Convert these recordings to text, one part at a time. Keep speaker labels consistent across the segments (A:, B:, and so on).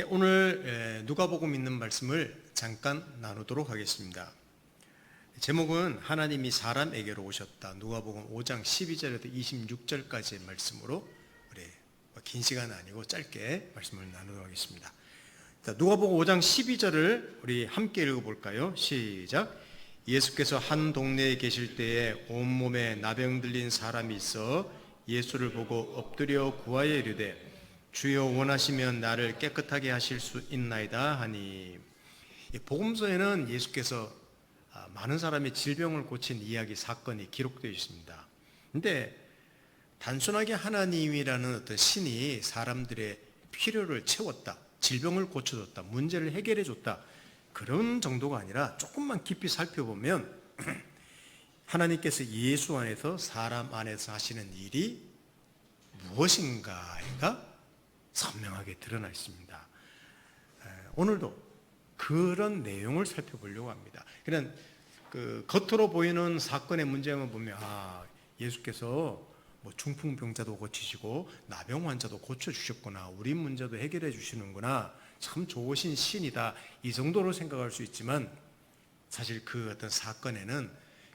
A: 오늘 누가복음 있는 말씀을 잠깐 나누도록 하겠습니다. 제목은 하나님이 사람에게로 오셨다. 누가복음 5장 12절에서 26절까지의 말씀으로 우리 긴 시간은 아니고 짧게 말씀을 나누도록 하겠습니다. 누가복음 5장 12절을 우리 함께 읽어볼까요? 시작. 예수께서 한 동네에 계실 때에 온몸에 나병 들린 사람이 있어 예수를 보고 엎드려 구하여 이르되 주여 원하시면 나를 깨끗하게 하실 수 있나이다 하니. 복음서에는 예수께서 많은 사람의 질병을 고친 이야기 사건이 기록되어 있습니다. 근데 단순하게 하나님이라는 어떤 신이 사람들의 필요를 채웠다, 질병을 고쳐줬다, 문제를 해결해 줬다, 그런 정도가 아니라 조금만 깊이 살펴보면 하나님께서 예수 안에서 사람 안에서 하시는 일이 무엇인가가 선명하게 드러나 있습니다. 오늘도 그런 내용을 살펴보려고 합니다. 그냥 겉으로 보이는 사건의 문제만 보면 예수께서 중풍병자도 고치시고 나병 환자도 고쳐주셨구나, 우리 문제도 해결해 주시는구나, 참 좋으신 신이다, 이 정도로 생각할 수 있지만 사실 그 어떤 사건에는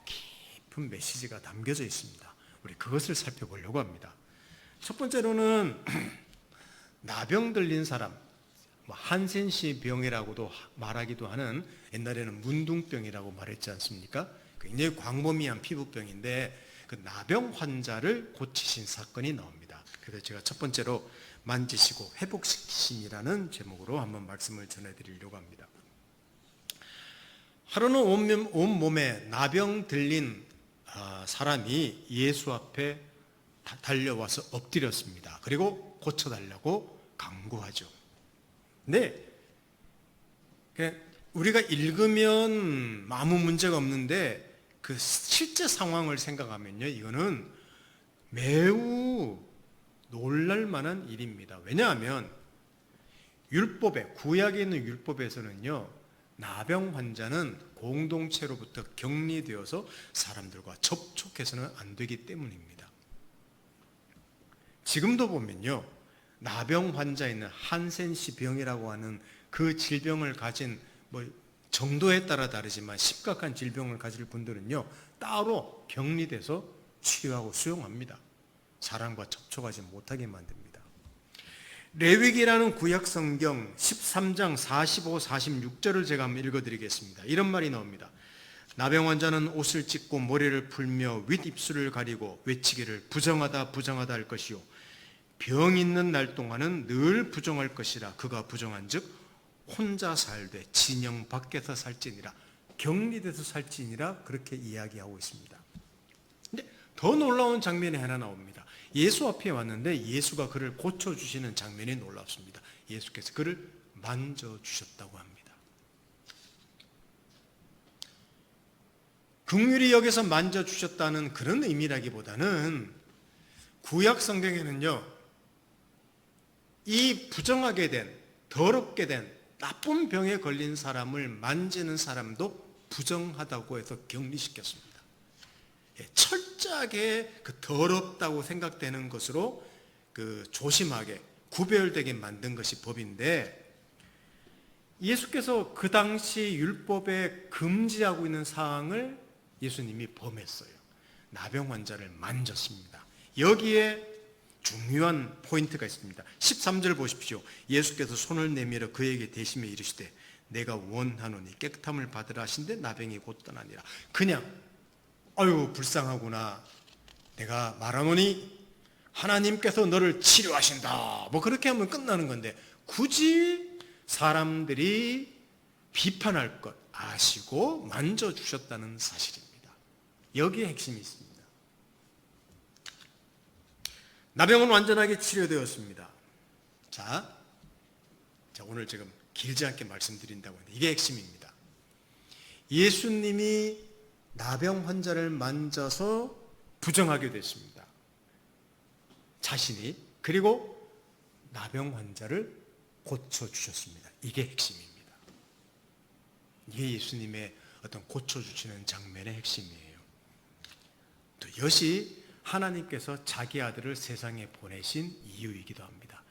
A: 깊은 메시지가 담겨져 있습니다. 우리 그것을 살펴보려고 합니다. 첫 번째로는 나병 들린 사람, 한센시 병이라고도 말하기도 하는, 옛날에는 문둥병이라고 말했지 않습니까? 굉장히 광범위한 피부병인데 그 나병 환자를 고치신 사건이 나옵니다. 그래서 제가 첫 번째로 만지시고 회복시키심이라는 제목으로 한번 말씀을 전해드리려고 합니다. 하루는 온몸에 나병 들린 사람이 예수 앞에 달려와서 엎드렸습니다. 그리고 고쳐달라고 강구하죠. 네, 우리가 읽으면 아무 문제가 없는데 그 실제 상황을 생각하면요, 이거는 매우 놀랄만한 일입니다. 왜냐하면 구약에 있는 율법에서는요, 나병 환자는 공동체로부터 격리되어서 사람들과 접촉해서는 안 되기 때문입니다. 지금도 보면요, 나병 환자에 있는 한센시 병이라고 하는 그 질병을 가진, 정도에 따라 다르지만 심각한 질병을 가질 분들은요, 따로 격리돼서 치유하고 수용합니다. 사람과 접촉하지 못하게 만듭니다. 레위기라는 구약 성경 13장 45, 46절을 제가 한번 읽어드리겠습니다. 이런 말이 나옵니다. 나병 환자는 옷을 찢고 머리를 풀며 윗입술을 가리고 외치기를 부정하다 부정하다 할 것이요 병 있는 날 동안은 늘 부정할 것이라. 그가 부정한즉 혼자 살되 진영 밖에서 살지니라. 격리돼서 살지니라, 그렇게 이야기하고 있습니다. 근데 더 놀라운 장면이 하나 나옵니다. 예수 앞에 왔는데 예수가 그를 고쳐주시는 장면이 놀랍습니다. 예수께서 그를 만져주셨다고 합니다. 긍휼히 여겨서 만져주셨다는 그런 의미라기보다는 구약 성경에는요, 이 부정하게 된, 더럽게 된, 나쁜 병에 걸린 사람을 만지는 사람도 부정하다고 해서 격리시켰습니다. 철저하게 그 더럽다고 생각되는 것으로 조심하게 구별되게 만든 것이 법인데, 예수께서 그 당시 율법에 금지하고 있는 사항을 예수님이 범했어요. 나병 환자를 만졌습니다. 여기에 중요한 포인트가 있습니다. 13절 보십시오. 예수께서 손을 내밀어 그에게 대시며 이르시되 내가 원하노니 깨끗함을 받으라 하신데 나병이 곧 떠나니라. 그냥 아유 불쌍하구나, 내가 말하노니 하나님께서 너를 치료하신다, 그렇게 하면 끝나는 건데 굳이 사람들이 비판할 것 아시고 만져주셨다는 사실입니다. 여기에 핵심이 있습니다. 나병은 완전하게 치료되었습니다. 자, 오늘 지금 길지 않게 말씀드린다고 하는데 이게 핵심입니다. 예수님이 나병 환자를 만져서 부정하게 됐습니다. 자신이. 그리고 나병 환자를 고쳐주셨습니다. 이게 핵심입니다. 이게 예수님의 어떤 고쳐주시는 장면의 핵심이에요. 또 이것이 하나님께서 자기 아들을 세상에 보내신 이유이기도 합니다.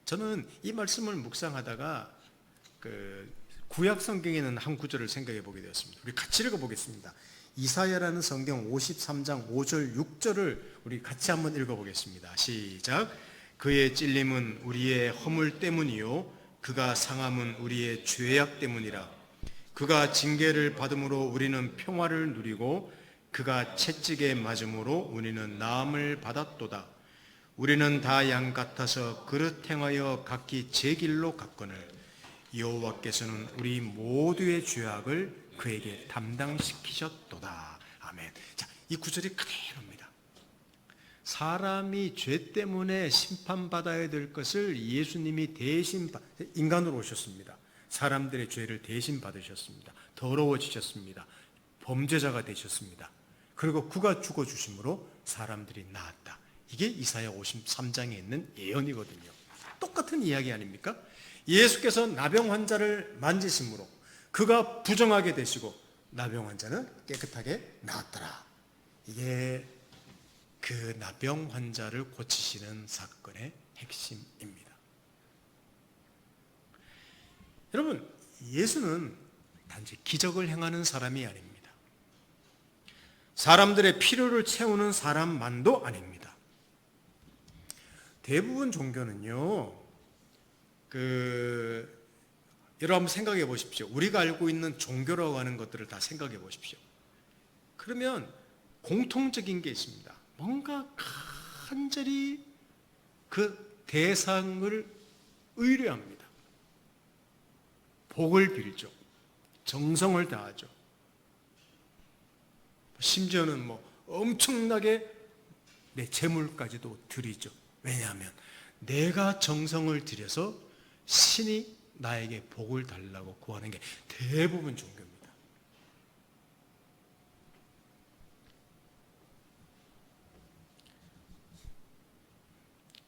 A: 저는 이 말씀을 묵상하다가 구약 성경에 있는 한 구절을 생각해 보게 되었습니다. 우리 같이 읽어보겠습니다. 이사야라는 성경 53장 5절 6절을 우리 같이 한번 읽어보겠습니다. 시작. 그의 찔림은 우리의 허물 때문이요 그가 상함은 우리의 죄악 때문이라. 그가 징계를 받음으로 우리는 평화를 누리고 그가 채찍에 맞음으로 우리는 나음을 받았도다. 우리는 다 양 같아서 그릇 행하여 각기 제 길로 갔거늘 여호와께서는 우리 모두의 죄악을 그에게 담당시키셨도다. 아멘. 자, 이 구절이 그대로입니다. 사람이 죄 때문에 심판받아야 될 것을 예수님이 대신 인간으로 오셨습니다. 사람들의 죄를 대신 받으셨습니다. 더러워지셨습니다. 범죄자가 되셨습니다. 그리고 그가 죽어주심으로 사람들이 나았다. 이게 이사야 53장에 있는 예언이거든요. 똑같은 이야기 아닙니까? 예수께서 나병 환자를 만지심으로 그가 부정하게 되시고 나병 환자는 깨끗하게 나았더라. 이게 그 나병 환자를 고치시는 사건의 핵심입니다. 여러분, 예수는 단지 기적을 행하는 사람이 아닙니다. 사람들의 필요를 채우는 사람만도 아닙니다. 대부분 종교는요, 여러분 한번 생각해 보십시오. 우리가 알고 있는 종교라고 하는 것들을 다 생각해 보십시오. 그러면 공통적인 게 있습니다. 뭔가 간절히 그 대상을 의뢰합니다. 복을 빌죠. 정성을 다하죠. 심지어는 엄청나게 내 재물까지도 드리죠. 왜냐하면 내가 정성을 들여서 신이 나에게 복을 달라고 구하는 게 대부분 종교입니다.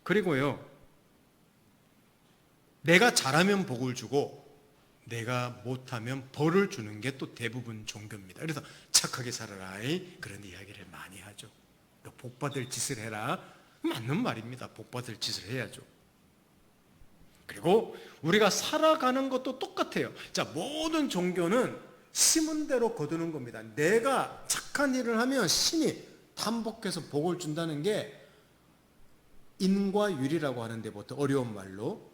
A: 그리고요, 내가 잘하면 복을 주고 내가 못하면 벌을 주는 게 또 대부분 종교입니다. 그래서 착하게 살아라 그런 이야기를 많이 하죠. 복 받을 짓을 해라. 맞는 말입니다. 복 받을 짓을 해야죠. 그리고 우리가 살아가는 것도 똑같아요. 자, 모든 종교는 심은 대로 거두는 겁니다. 내가 착한 일을 하면 신이 담복해서 복을 준다는 게 인과율이라고 하는데 보통 어려운 말로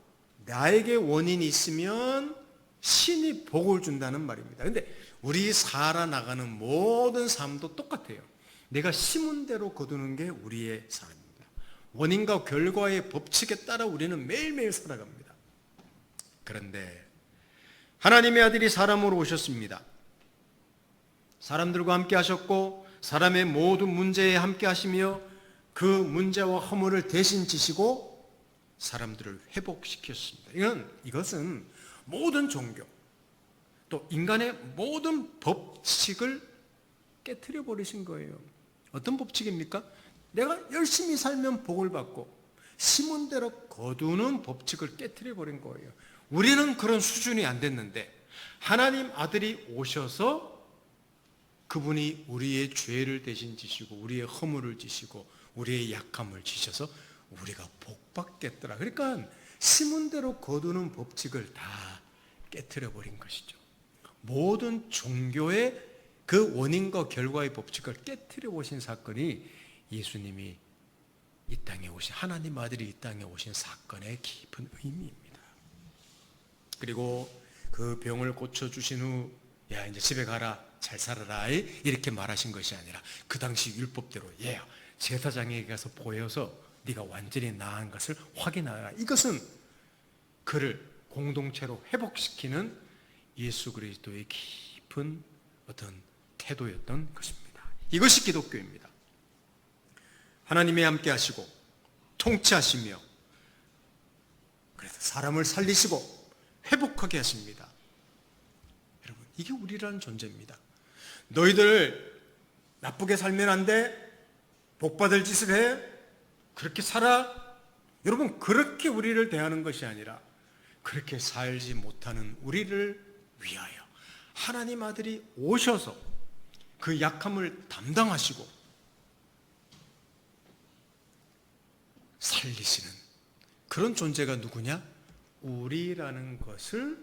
A: 나에게 원인이 있으면 신이 복을 준다는 말입니다. 그런데 우리 살아나가는 모든 삶도 똑같아요. 내가 심은 대로 거두는 게 우리의 삶입니다. 원인과 결과의 법칙에 따라 우리는 매일매일 살아갑니다. 그런데 하나님의 아들이 사람으로 오셨습니다. 사람들과 함께 하셨고 사람의 모든 문제에 함께 하시며 그 문제와 허물을 대신 지시고 사람들을 회복시켰습니다. 이것은 모든 종교 또 인간의 모든 법칙을 깨트려 버리신 거예요. 어떤 법칙입니까? 내가 열심히 살면 복을 받고 심은 대로 거두는 법칙을 깨트려 버린 거예요. 우리는 그런 수준이 안 됐는데 하나님 아들이 오셔서 그분이 우리의 죄를 대신 지시고 우리의 허물을 지시고 우리의 약함을 지셔서 우리가 복 받겠더라. 그러니까 심은 대로 거두는 법칙을 다 깨트려 버린 것이죠. 모든 종교의 그 원인과 결과의 법칙을 깨트려 보신 사건이 예수님이 이 땅에 오신 하나님 아들이 이 땅에 오신 사건의 깊은 의미입니다. 그리고 그 병을 고쳐주신 후 야 이제 집에 가라 잘 살아라 이렇게 말하신 것이 아니라 그 당시 율법대로 제사장에게 가서 보여서 네가 완전히 나은 것을 확인하라. 이것은 그를 공동체로 회복시키는 예수 그리스도의 깊은 어떤 태도였던 것입니다. 이것이 기독교입니다. 하나님이 함께 하시고 통치하시며 그래서 사람을 살리시고 회복하게 하십니다. 여러분, 이게 우리라는 존재입니다. 너희들 나쁘게 살면 안 돼? 복 받을 짓을 해? 그렇게 살아? 여러분, 그렇게 우리를 대하는 것이 아니라 그렇게 살지 못하는 우리를 위하여 하나님 아들이 오셔서 그 약함을 담당하시고 살리시는 그런 존재가 누구냐? 우리라는 것을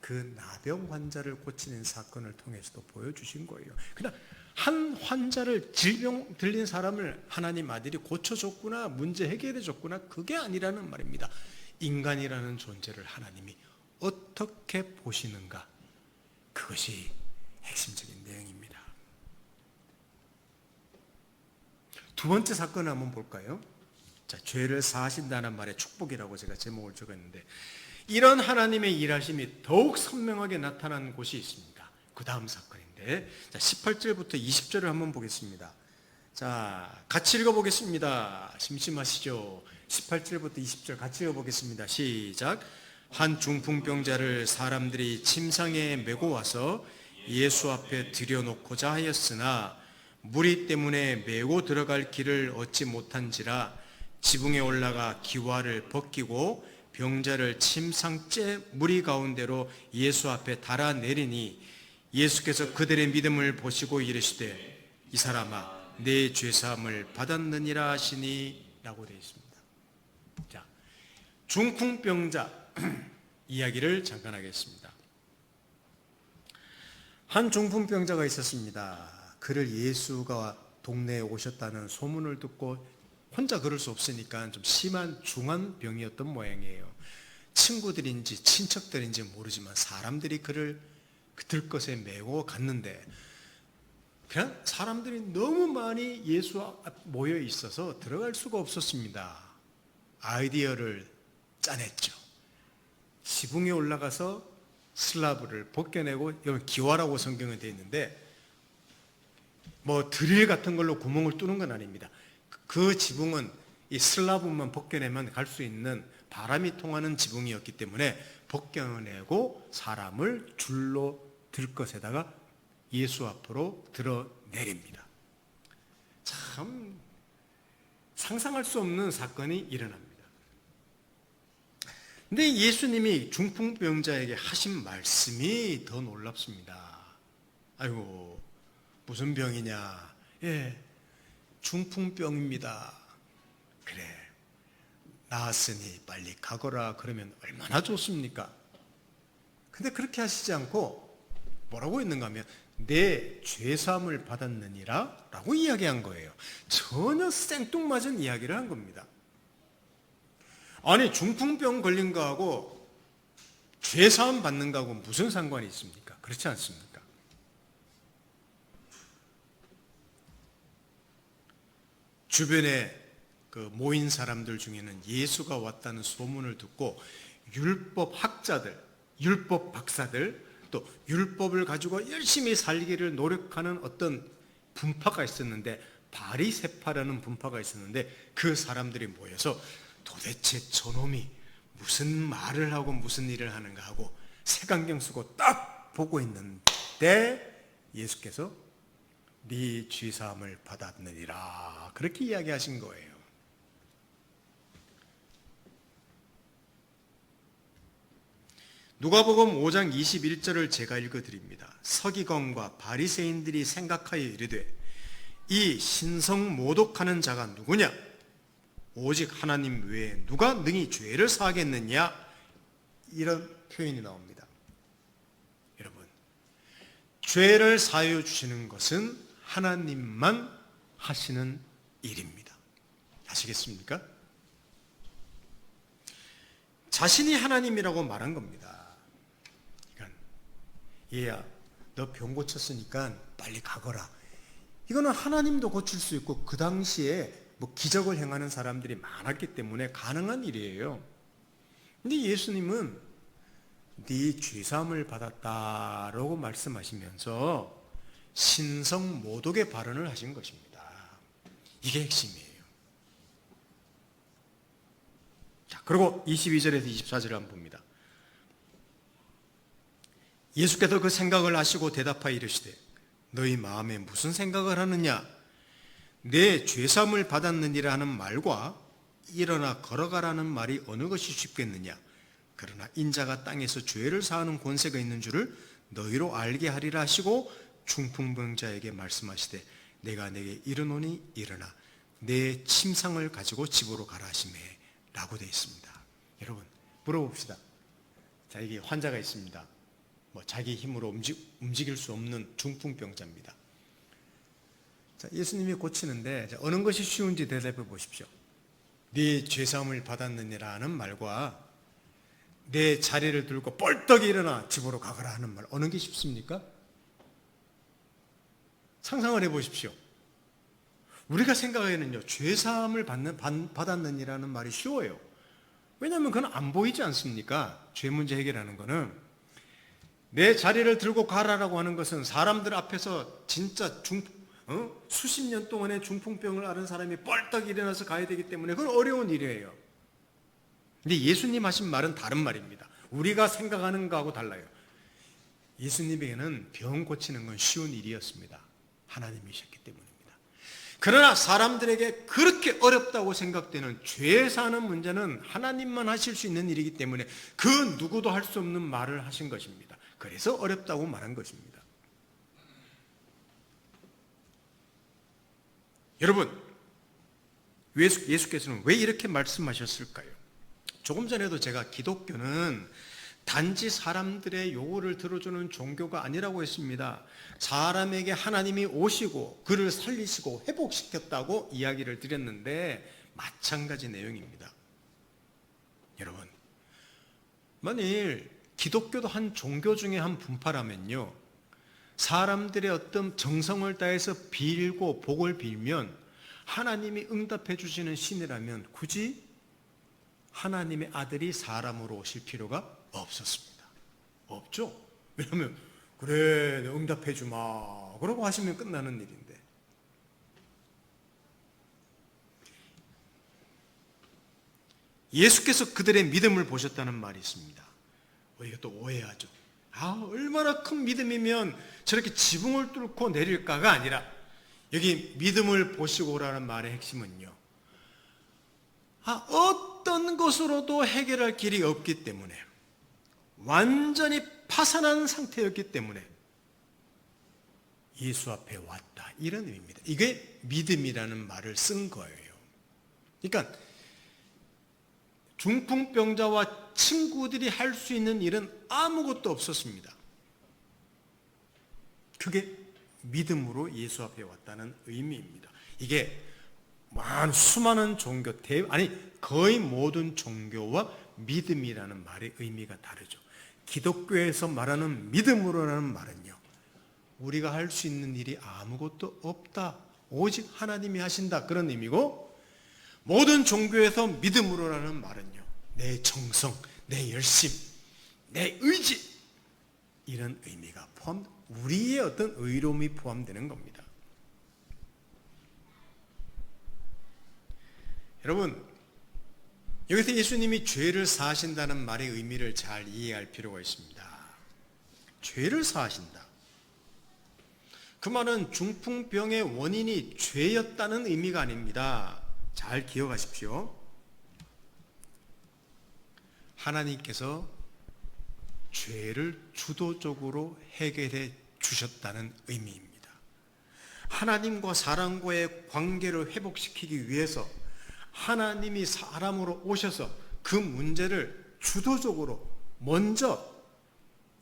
A: 그 나병 환자를 고치는 사건을 통해서도 보여주신 거예요. 그냥 한 환자를 질병 들린 사람을 하나님 아들이 고쳐줬구나, 문제 해결해 줬구나, 그게 아니라는 말입니다. 인간이라는 존재를 하나님이 어떻게 보시는가, 그것이 핵심적인 내용입니다. 두 번째 사건을 한번 볼까요? 자, 죄를 사하신다는 말의 축복이라고 제가 제목을 적었는데, 이런 하나님의 일하심이 더욱 선명하게 나타난 곳이 있습니다. 그 다음 사건인데, 자, 18절부터 20절을 한번 보겠습니다. 자, 같이 읽어보겠습니다. 심심하시죠? 18절부터 20절 같이 읽어보겠습니다. 시작. 한 중풍병자를 사람들이 침상에 메고 와서 예수 앞에 들여놓고자 하였으나 무리 때문에 메고 들어갈 길을 얻지 못한지라 지붕에 올라가 기와를 벗기고 병자를 침상째 무리 가운데로 예수 앞에 달아내리니 예수께서 그들의 믿음을 보시고 이르시되 이 사람아 내 죄사함을 받았느니라 하시니 라고 되어 있습니다. 자, 중풍병자 이야기를 잠깐 하겠습니다. 한 중풍병자가 있었습니다. 그를 예수가 동네에 오셨다는 소문을 듣고 혼자 걸을 수 없으니까 좀 심한 중한 병이었던 모양이에요. 친구들인지 친척들인지 모르지만 사람들이 그를 들것에 메고 갔는데 그냥 사람들이 너무 많이 예수 앞 모여 있어서 들어갈 수가 없었습니다. 아이디어를 짜냈죠. 지붕에 올라가서 슬라브를 벗겨내고, 여기 기와라고 성경에 되어 있는데 뭐 드릴 같은 걸로 구멍을 뚫는 건 아닙니다. 그 지붕은 이 슬라브만 벗겨내면 갈 수 있는 바람이 통하는 지붕이었기 때문에 벗겨내고 사람을 줄로 들 것에다가 예수 앞으로 들어내립니다. 참 상상할 수 없는 사건이 일어납니다. 근데 예수님이 중풍병자에게 하신 말씀이 더 놀랍습니다. 아이고, 무슨 병이냐? 예, 중풍병입니다. 그래, 나았으니 빨리 가거라. 그러면 얼마나 좋습니까? 근데 그렇게 하시지 않고 뭐라고 했는가 하면 내 죄사함을 받았느니라 라고 이야기한 거예요. 전혀 생뚱맞은 이야기를 한 겁니다. 아니, 중풍병 걸린 거하고 죄사함 받는 거하고 무슨 상관이 있습니까? 그렇지 않습니까? 주변에 그 모인 사람들 중에는 예수가 왔다는 소문을 듣고 율법 학자들, 율법 박사들, 또 율법을 가지고 열심히 살기를 노력하는 어떤 분파가 있었는데, 바리새파라는 분파가 있었는데 그 사람들이 모여서 도대체 저놈이 무슨 말을 하고 무슨 일을 하는가 하고 색안경 쓰고 딱 보고 있는데 예수께서 네 죄사함을 받았느니라 그렇게 이야기하신 거예요. 누가복음 5장 21절을 제가 읽어드립니다. 서기관과 바리새인들이 생각하여 이르되 이 신성 모독하는 자가 누구냐? 오직 하나님 외에 누가 능히 죄를 사하겠느냐? 이런 표현이 나옵니다. 여러분, 죄를 사하여 주시는 것은 하나님만 하시는 일입니다. 아시겠습니까? 자신이 하나님이라고 말한 겁니다. 그러니까 얘야, 너 병 고쳤으니까 빨리 가거라. 이거는 하나님도 고칠 수 있고 그 당시에 뭐 기적을 행하는 사람들이 많았기 때문에 가능한 일이에요. 근데 예수님은 네 죄사함을 받았다라고 말씀하시면서 신성 모독의 발언을 하신 것입니다. 이게 핵심이에요. 자, 그리고 22절에서 24절을 한번 봅니다. 예수께서 그 생각을 아시고 대답하여 이르시되 너희 마음에 무슨 생각을 하느냐? 내 죄사함을 받았느니라 하는 말과 일어나 걸어가라는 말이 어느 것이 쉽겠느냐? 그러나 인자가 땅에서 죄를 사하는 권세가 있는 줄을 너희로 알게 하리라 하시고 중풍병자에게 말씀하시되 내가 내게 이르노니 일어나 내 침상을 가지고 집으로 가라 하시매 라고 되어 있습니다. 여러분, 물어봅시다. 자, 이게 환자가 있습니다. 자기 힘으로 움직일 수 없는 중풍병자입니다. 자, 예수님이 고치는데 어느 것이 쉬운지 대답해 보십시오. 네 죄사함을 받았느니라는 말과 내 자리를 들고 뻘떡 일어나 집으로 가거라 하는 말, 어느 게 쉽습니까? 상상을 해 보십시오. 우리가 생각하기에는요, 죄사함을 받았느니라는 말이 쉬워요. 왜냐하면 그건 안 보이지 않습니까? 죄 문제 해결하는 거는. 내 자리를 들고 가라라고 하는 것은 사람들 앞에서 진짜 수십 년 동안의 중풍병을 앓은 사람이 뻘떡 일어나서 가야 되기 때문에 그건 어려운 일이에요. 근데 예수님 하신 말은 다른 말입니다. 우리가 생각하는 거하고 달라요. 예수님에게는 병 고치는 건 쉬운 일이었습니다. 하나님이셨기 때문입니다. 그러나 사람들에게 그렇게 어렵다고 생각되는 죄 사는 문제는 하나님만 하실 수 있는 일이기 때문에 그 누구도 할 수 없는 말을 하신 것입니다. 그래서 어렵다고 말한 것입니다. 여러분, 예수께서는 왜 이렇게 말씀하셨을까요? 조금 전에도 제가 기독교는 단지 사람들의 요구를 들어주는 종교가 아니라고 했습니다. 사람에게 하나님이 오시고 그를 살리시고 회복시켰다고 이야기를 드렸는데 마찬가지 내용입니다. 여러분, 만일 기독교도 한 종교 중에 한 분파라면요, 사람들의 어떤 정성을 다해서 빌고 복을 빌면 하나님이 응답해 주시는 신이라면 굳이 하나님의 아들이 사람으로 오실 필요가 없었습니다. 없죠? 왜냐하면 그래 응답해 주마 그러고 하시면 끝나는 일인데, 예수께서 그들의 믿음을 보셨다는 말이 있습니다. 우리가 또 오해하죠. 얼마나 큰 믿음이면 저렇게 지붕을 뚫고 내릴까가 아니라, 여기 믿음을 보시고라는 말의 핵심은요, 어떤 것으로도 해결할 길이 없기 때문에, 완전히 파산한 상태였기 때문에 예수 앞에 왔다, 이런 의미입니다. 이게 믿음이라는 말을 쓴 거예요. 그러니까 중풍병자와 친구들이 할 수 있는 일은 아무것도 없었습니다. 그게 믿음으로 예수 앞에 왔다는 의미입니다. 이게 수많은 종교, 거의 모든 종교와 믿음이라는 말의 의미가 다르죠. 기독교에서 말하는 믿음으로라는 말은요, 우리가 할 수 있는 일이 아무것도 없다, 오직 하나님이 하신다, 그런 의미고, 모든 종교에서 믿음으로라는 말은요, 내 정성, 내 열심, 내 의지, 이런 의미가 우리의 어떤 의로움이 포함되는 겁니다. 여러분, 여기서 예수님이 죄를 사하신다는 말의 의미를 잘 이해할 필요가 있습니다. 죄를 사하신다. 그 말은 중풍병의 원인이 죄였다는 의미가 아닙니다. 잘 기억하십시오. 하나님께서 죄를 주도적으로 해결해 주셨다는 의미입니다. 하나님과 사람과의 관계를 회복시키기 위해서 하나님이 사람으로 오셔서 그 문제를 주도적으로 먼저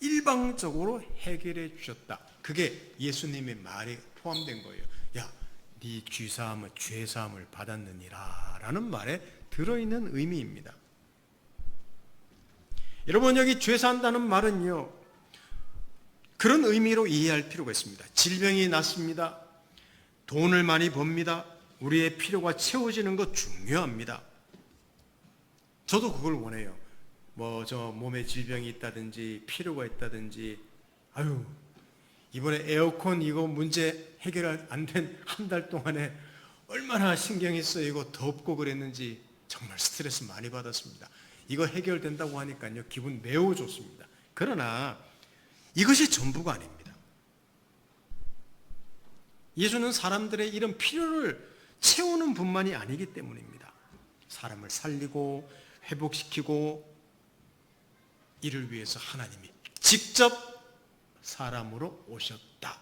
A: 일방적으로 해결해 주셨다. 그게 예수님의 말에 포함된 거예요. 야, 네 죄사함을 받았느니라 라는 말에 들어있는 의미입니다. 여러분, 여기 죄사한다는 말은요, 그런 의미로 이해할 필요가 있습니다. 질병이 났습니다. 돈을 많이 법니다. 우리의 필요가 채워지는 것 중요합니다. 저도 그걸 원해요. 몸에 질병이 있다든지 필요가 있다든지, 이번에 에어컨 이거 문제 해결 안 된 한 달 동안에 얼마나 신경이 쓰이고 덥고 그랬는지 정말 스트레스 많이 받았습니다. 이거 해결된다고 하니까요, 기분 매우 좋습니다. 그러나 이것이 전부가 아닙니다. 예수는 사람들의 이런 필요를 채우는 분만이 아니기 때문입니다. 사람을 살리고 회복시키고, 이를 위해서 하나님이 직접 사람으로 오셨다.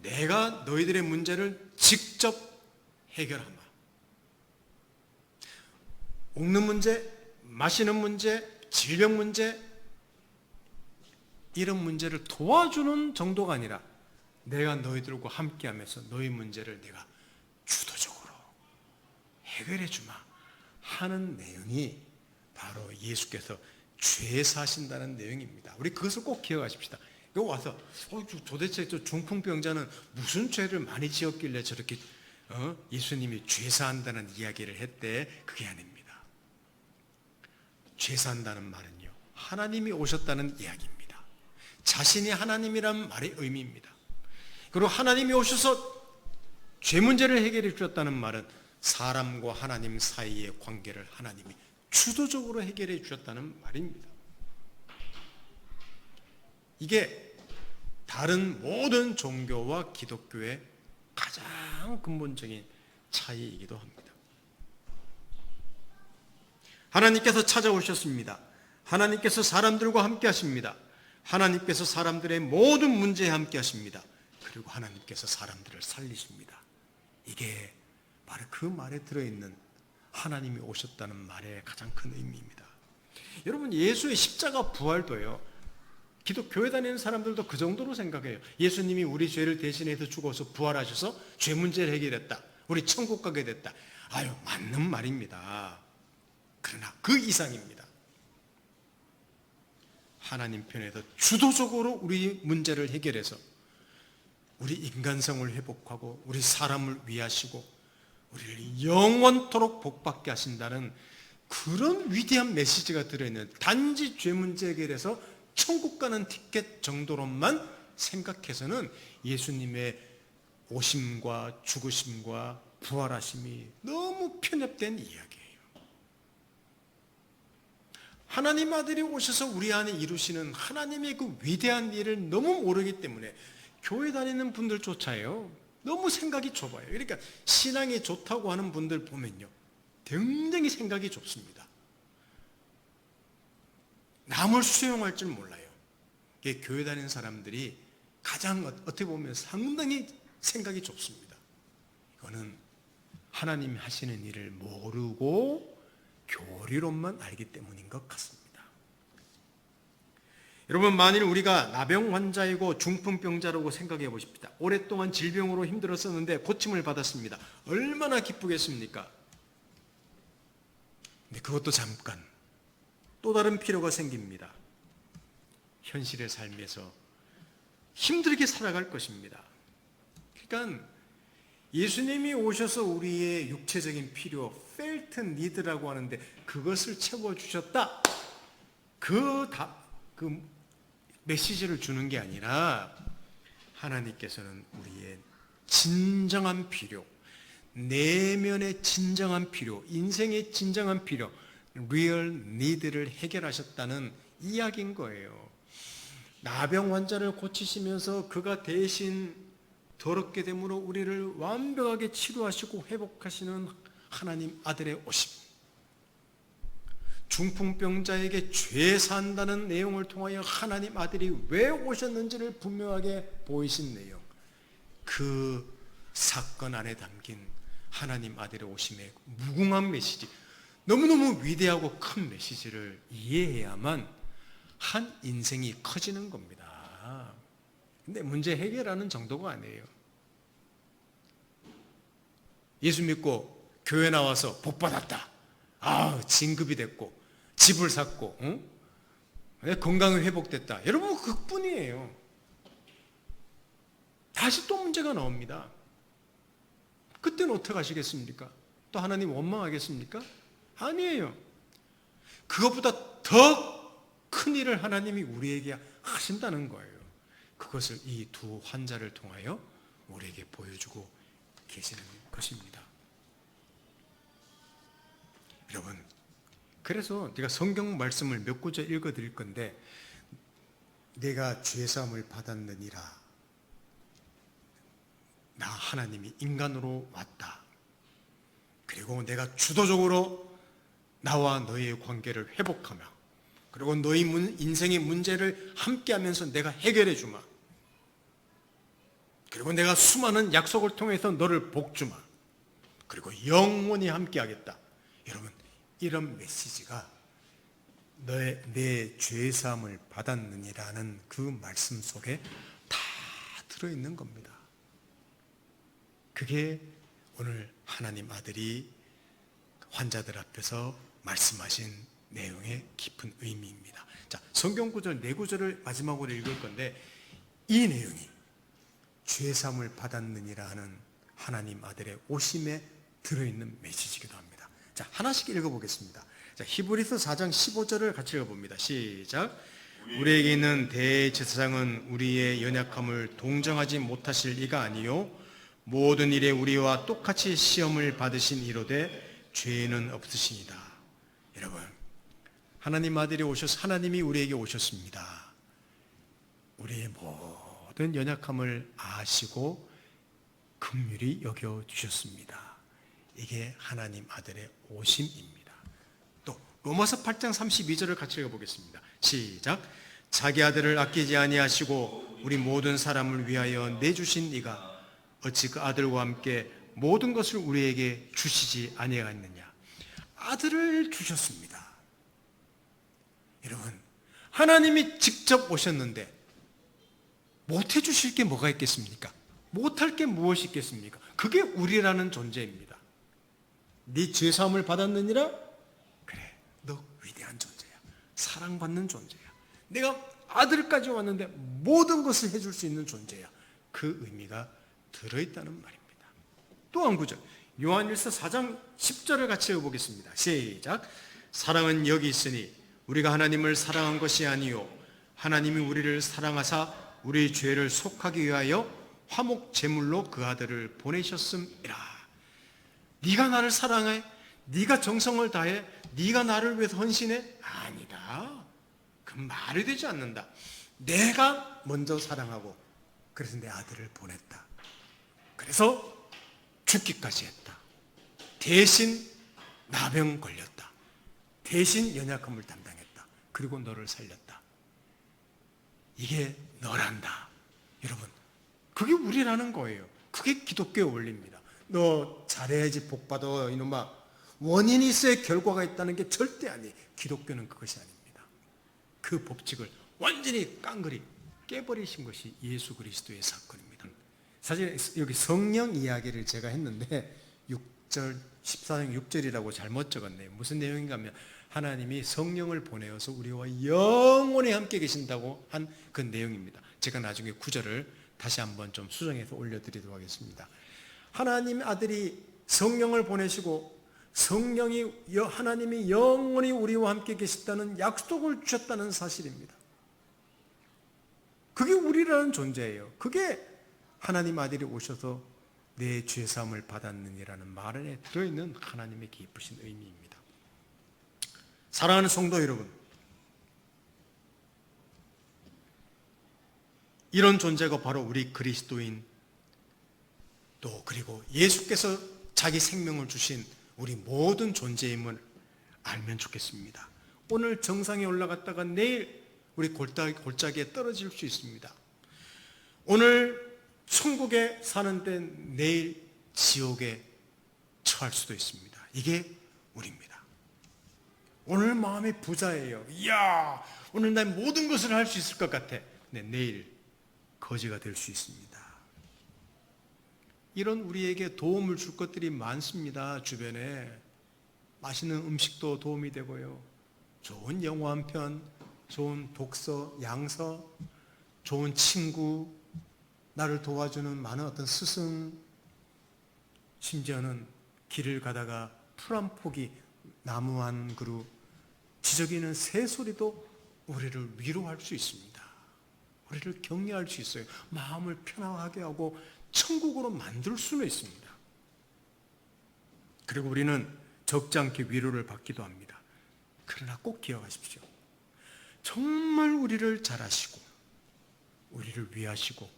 A: 내가 너희들의 문제를 직접 해결하마. 먹는 문제, 마시는 문제, 질병 문제, 이런 문제를 도와주는 정도가 아니라 내가 너희들과 함께하면서 너희 문제를 내가 주도적으로 해결해 주마 하는 내용이 바로 예수께서 죄 사신다는 내용입니다. 우리 그것을 꼭 기억하십시다. 이거 와서 도대체 저 중풍병자는 무슨 죄를 많이 지었길래 저렇게 예수님이 죄 사한다는 이야기를 했대. 그게 아닙니다. 죄 사한다는 말은요, 하나님이 오셨다는 이야기입니다. 자신이 하나님이란 말의 의미입니다. 그리고 하나님이 오셔서 죄 문제를 해결해 주셨다는 말은 사람과 하나님 사이의 관계를 하나님이 주도적으로 해결해 주셨다는 말입니다. 이게 다른 모든 종교와 기독교의 가장 근본적인 차이이기도 합니다. 하나님께서 찾아오셨습니다. 하나님께서 사람들과 함께 하십니다. 하나님께서 사람들의 모든 문제에 함께 하십니다. 그리고 하나님께서 사람들을 살리십니다. 이게 바로 그 말에 들어있는 하나님이 오셨다는 말의 가장 큰 의미입니다. 여러분, 예수의 십자가 부활도요, 기독교회 다니는 사람들도 그 정도로 생각해요. 예수님이 우리 죄를 대신해서 죽어서 부활하셔서 죄 문제를 해결했다, 우리 천국 가게 됐다. 아유, 맞는 말입니다. 그러나 그 이상입니다. 하나님 편에서 주도적으로 우리 문제를 해결해서 우리 인간성을 회복하고 우리 사람을 위하시고 우리를 영원토록 복받게 하신다는 그런 위대한 메시지가 들어있는, 단지 죄 문제 해결해서 천국 가는 티켓 정도로만 생각해서는 예수님의 오심과 죽으심과 부활하심이 너무 편협된 이야기예요. 하나님 아들이 오셔서 우리 안에 이루시는 하나님의 그 위대한 일을 너무 모르기 때문에 교회 다니는 분들조차요, 너무 생각이 좁아요. 그러니까 신앙이 좋다고 하는 분들 보면요, 굉장히 생각이 좁습니다. 남을 수용할 줄 몰라요. 교회 다니는 사람들이 가장 어떻게 보면 상당히 생각이 좁습니다. 이거는 하나님이 하시는 일을 모르고 교리론만 알기 때문인 것 같습니다. 여러분, 만일 우리가 나병 환자이고 중풍병자라고 생각해 보십시다. 오랫동안 질병으로 힘들었었는데 고침을 받았습니다. 얼마나 기쁘겠습니까? 근데 그것도 잠깐, 또 다른 필요가 생깁니다. 현실의 삶에서 힘들게 살아갈 것입니다. 그러니까 예수님이 오셔서 우리의 육체적인 필요, felt need라고 하는데 그것을 채워주셨다, 그 메시지를 주는 게 아니라 하나님께서는 우리의 진정한 필요, 내면의 진정한 필요, 인생의 진정한 필요, real need를 해결하셨다는 이야기인 거예요. 나병 환자를 고치시면서 그가 대신 더럽게 됨으로 우리를 완벽하게 치료하시고 회복하시는 하나님 아들의 오심, 중풍병자에게 죄 산다는 내용을 통하여 하나님 아들이 왜 오셨는지를 분명하게 보이신 내용, 그 사건 안에 담긴 하나님 아들의 오심의 무궁한 메시지, 너무너무 위대하고 큰 메시지를 이해해야만 한 인생이 커지는 겁니다. 근데 문제 해결하는 정도가 아니에요. 예수 믿고 교회 나와서 복 받았다, 진급이 됐고 집을 샀고 건강이 회복됐다, 여러분 그뿐이에요. 다시 또 문제가 나옵니다. 그때는 어떻게 하시겠습니까? 또 하나님 원망하겠습니까? 아니에요. 그것보다 더 큰 일을 하나님이 우리에게 하신다는 거예요. 그것을 이 두 환자를 통하여 우리에게 보여주고 계시는 것입니다. 여러분, 그래서 제가 성경 말씀을 몇 구절 읽어 드릴 건데, 내가 죄사함을 받았느니라, 나 하나님이 인간으로 왔다, 그리고 내가 주도적으로 나와 너희의 관계를 회복하며, 그리고 너희 인생의 문제를 함께하면서 내가 해결해 주마, 그리고 내가 수많은 약속을 통해서 너를 복주마, 그리고 영원히 함께하겠다. 여러분, 이런 메시지가 내 죄사함을 받았느니라는 그 말씀 속에 다 들어있는 겁니다. 그게 오늘 하나님 아들이 환자들 앞에서 말씀하신 내용의 깊은 의미입니다. 자, 성경 구절 네 구절을 마지막으로 읽을 건데 이 내용이 죄사함을 받았느니라 하는 하나님 아들의 오심에 들어있는 메시지이기도 합니다. 자, 하나씩 읽어보겠습니다. 자, 히브리서 4장 15절을 같이 읽어봅니다. 시작. 우리에게 있는 대제사장은 우리의 연약함을 동정하지 못하실 이가 아니요 모든 일에 우리와 똑같이 시험을 받으신 이로되 죄는 없으시니다. 여러분, 하나님 아들이 오셔서 하나님이 우리에게 오셨습니다. 우리의 모든 연약함을 아시고 긍휼히 여겨 주셨습니다. 이게 하나님 아들의 오심입니다. 또 로마서 8장 32절을 같이 읽어보겠습니다. 시작. 자기 아들을 아끼지 아니하시고 우리 모든 사람을 위하여 내주신 이가 어찌 그 아들과 함께 모든 것을 우리에게 주시지 아니하였느냐. 아들을 주셨습니다. 여러분, 하나님이 직접 오셨는데 못해 주실 게 뭐가 있겠습니까? 못할 게 무엇이 있겠습니까? 그게 우리라는 존재입니다. 네 죄사함을 받았느니라? 그래, 너 위대한 존재야. 사랑받는 존재야. 내가 아들까지 왔는데 모든 것을 해줄 수 있는 존재야. 그 의미가 들어있다는 말입니다. 또 한 구절, 요한일서 4장 10절을 같이 읽어보겠습니다. 시작. 사랑은 여기 있으니 우리가 하나님을 사랑한 것이 아니요 하나님이 우리를 사랑하사 우리 죄를 속하기 위하여 화목 제물로 그 아들을 보내셨음이라. 네가 나를 사랑해? 네가 정성을 다해? 네가 나를 위해서 헌신해? 아니다. 그 말이 되지 않는다. 내가 먼저 사랑하고 그래서 내 아들을 보냈다. 그래서 죽기까지 했다. 대신 나병 걸렸다. 대신 연약함을 담당했다. 그리고 너를 살렸다. 이게 너란다. 여러분, 그게 우리라는 거예요. 그게 기독교의 원리입니다. 너 잘해야지 복 받아 이놈아. 원인이 있어야 결과가 있다는 게 절대 아니에요. 기독교는 그것이 아닙니다. 그 법칙을 완전히 깡그리 깨버리신 것이 예수 그리스도의 사건입니다. 사실 여기 성령 이야기를 제가 했는데 6절 14장 6절이라고 잘못 적었네요. 무슨 내용인가 하면 하나님이 성령을 보내어서 우리와 영원히 함께 계신다고 한 그 내용입니다. 제가 나중에 9절을 다시 한번 좀 수정해서 올려드리도록 하겠습니다. 하나님 아들이 성령을 보내시고 하나님이 영원히 우리와 함께 계시다는 약속을 주셨다는 사실입니다. 그게 우리라는 존재예요. 그게 하나님 아들이 오셔서 내 죄사함을 받았느니라는 말 안에 들어있는 하나님의 기쁘신 의미입니다. 사랑하는 성도 여러분, 이런 존재가 바로 우리 그리스도인 또 그리고 예수께서 자기 생명을 주신 우리 모든 존재임을 알면 좋겠습니다. 오늘 정상에 올라갔다가 내일 우리 골짜기에 떨어질 수 있습니다. 오늘 천국에 사는데 내일 지옥에 처할 수도 있습니다. 이게 우리입니다. 오늘 마음이 부자예요. 이야, 오늘 난 모든 것을 할 수 있을 것 같아. 근데 내일 거지가 될 수 있습니다. 이런 우리에게 도움을 줄 것들이 많습니다. 주변에 맛있는 음식도 도움이 되고요. 좋은 영화 한 편, 좋은 독서, 양서, 좋은 친구, 나를 도와주는 많은 어떤 스승, 심지어는 길을 가다가 풀 한 포기, 나무 한 그루, 지저귀는 새소리도 우리를 위로할 수 있습니다. 우리를 격려할 수 있어요. 마음을 편안하게 하고 천국으로 만들 수는 있습니다. 그리고 우리는 적지 않게 위로를 받기도 합니다. 그러나 꼭 기억하십시오. 정말 우리를 잘하시고 우리를 위하시고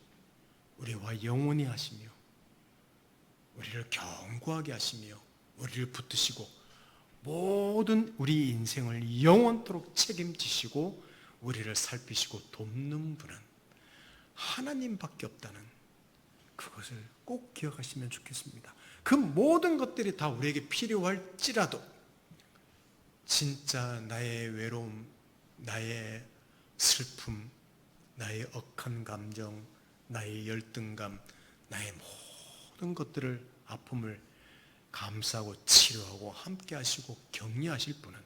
A: 우리와 영원히 하시며 우리를 견고하게 하시며 우리를 붙드시고 모든 우리 인생을 영원토록 책임지시고 우리를 살피시고 돕는 분은 하나님밖에 없다는 그것을 꼭 기억하시면 좋겠습니다. 그 모든 것들이 다 우리에게 필요할지라도 진짜 나의 외로움, 나의 슬픔, 나의 억한 감정, 나의 열등감, 나의 모든 것들을, 아픔을 감싸고 치료하고 함께 하시고 격려하실 분은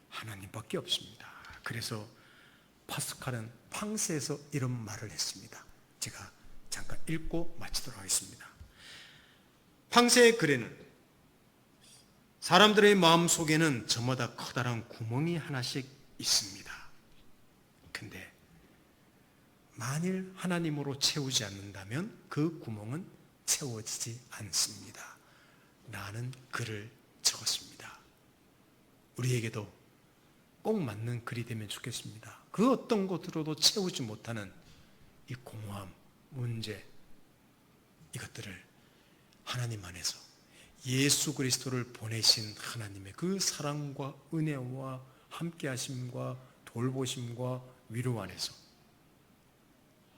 A: 하나님밖에 없습니다. 그래서 파스칼은 팡세에서 이런 말을 했습니다. 제가 잠깐 읽고 마치도록 하겠습니다. 팡세의 글에는 사람들의 마음 속에는 저마다 커다란 구멍이 하나씩 있습니다. 근데 만일 하나님으로 채우지 않는다면 그 구멍은 채워지지 않습니다. 라는 글을 적었습니다. 우리에게도 꼭 맞는 글이 되면 좋겠습니다. 그 어떤 것으로도 채우지 못하는 이 공허함, 문제, 이것들을 하나님 안에서 예수 그리스도를 보내신 하나님의 그 사랑과 은혜와 함께 하심과 돌보심과 위로 안에서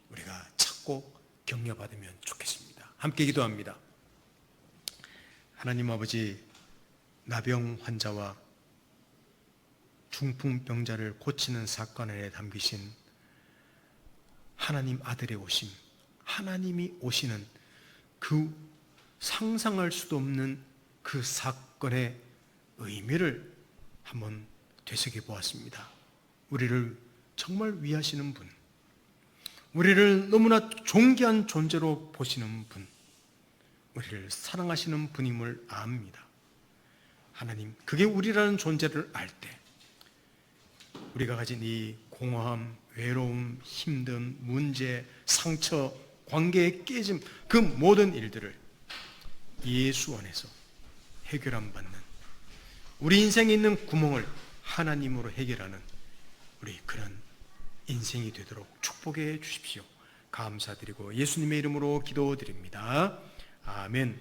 A: 우리가 찾고 격려받으면 좋겠습니다. 함께 기도합니다. 하나님 아버지, 나병 환자와 중풍병자를 고치는 사건 안에 담기신 하나님 아들의 오심, 하나님이 오시는 그 상상할 수도 없는 그 사건의 의미를 한번 되새겨 보았습니다. 우리를 정말 위하시는 분, 우리를 너무나 존귀한 존재로 보시는 분, 우리를 사랑하시는 분임을 압니다. 하나님, 그게 우리라는 존재를 알 때 우리가 가진 이 공허함, 외로움, 힘듦, 문제, 상처, 관계의 깨짐, 그 모든 일들을 예수 안에서 해결함 받는, 우리 인생에 있는 구멍을 하나님으로 해결하는 우리 그런 인생이 되도록 축복해 주십시오. 감사드리고 예수님의 이름으로 기도드립니다. 아멘.